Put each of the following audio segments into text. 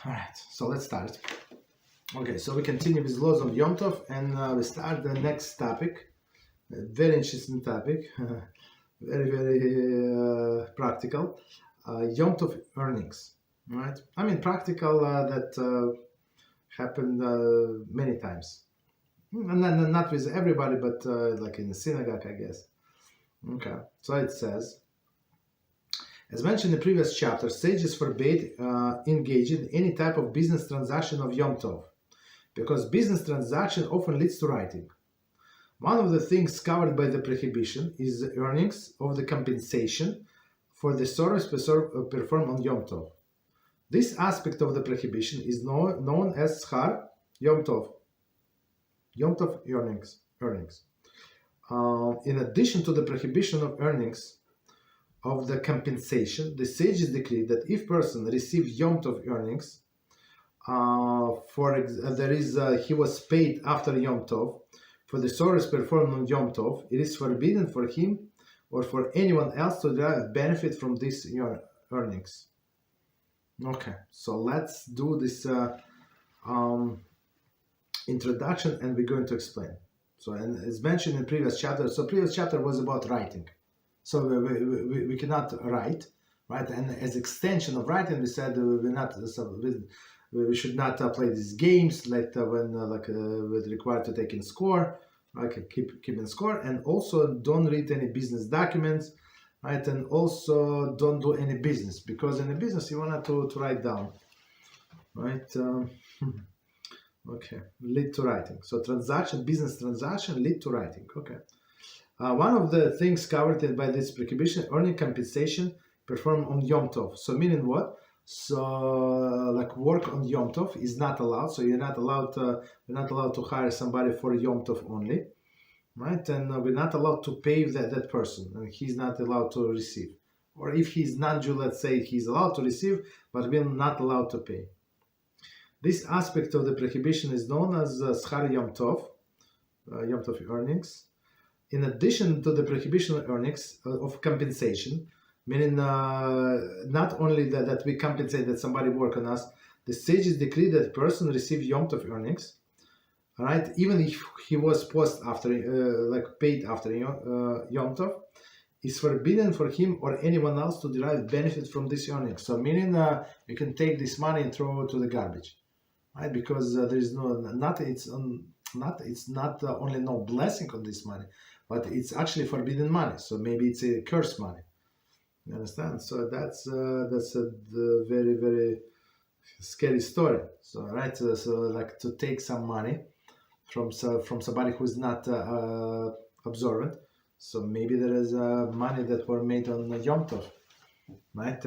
All right, so let's start. Okay, so we continue with laws of Yom Tov, and we start the next topic. A very interesting topic, very practical. Yom Tov earnings, right? I mean, practical that happened many times. Not with everybody, but like in the synagogue, I guess. Okay, so it says, as mentioned in the previous chapter, sages forbade engaging in any type of business transaction of Yom Tov, because business transaction often leads to writing. One of the things covered by the prohibition is the earnings of the compensation for the service performed on Yom Tov. This aspect of the prohibition is known as Schar Yom Tov. Yom Tov earnings. In addition to the prohibition of earnings of the compensation, the sages decreed that if person receives Yom Tov earnings, he was paid after Yom Tov for the service performed on Yom Tov, it is forbidden for him or for anyone else to derive benefit from these earnings. Okay, so let's do this introduction, and we're going to explain. So, and as mentioned in previous chapter, so previous chapter was about writing. So we cannot write, right? And as extension of writing, we said we should not play these games like when we're required to take in score, like keep in score, and also don't read any business documents, right? And also don't do any business, because in a business you want to write down, right? Okay, lead to writing. So business transaction lead to writing. Okay. One of the things covered by this prohibition, earning compensation performed on Yom Tov. So meaning what? So like work on Yom Tov is not allowed. So you're not allowed to hire somebody for Yom Tov only, right? And we're not allowed to pay that person, and he's not allowed to receive. Or if he's non-Jew, let's say he's allowed to receive, but we're not allowed to pay. This aspect of the prohibition is known as Schar Yom Tov earnings. In addition to the prohibition of earnings of compensation, meaning not only that we compensate that somebody work on us, the sages decree that a person receive Yom Tov earnings, right? Even if he was paid after Yom Tov, is forbidden for him or anyone else to derive benefit from this earnings. So meaning you can take this money and throw it to the garbage, right? Because there is it's not only no blessing on this money, but it's actually forbidden money. So maybe it's a cursed money. You understand? So that's a very, very scary story. So right, so like to take some money from somebody who's not observant. So maybe there is money that were made on Yom Tov, right,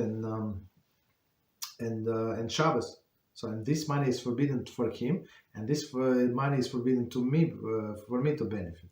and Shabbos. So and this money is forbidden for him, and this money is forbidden to me for me to benefit.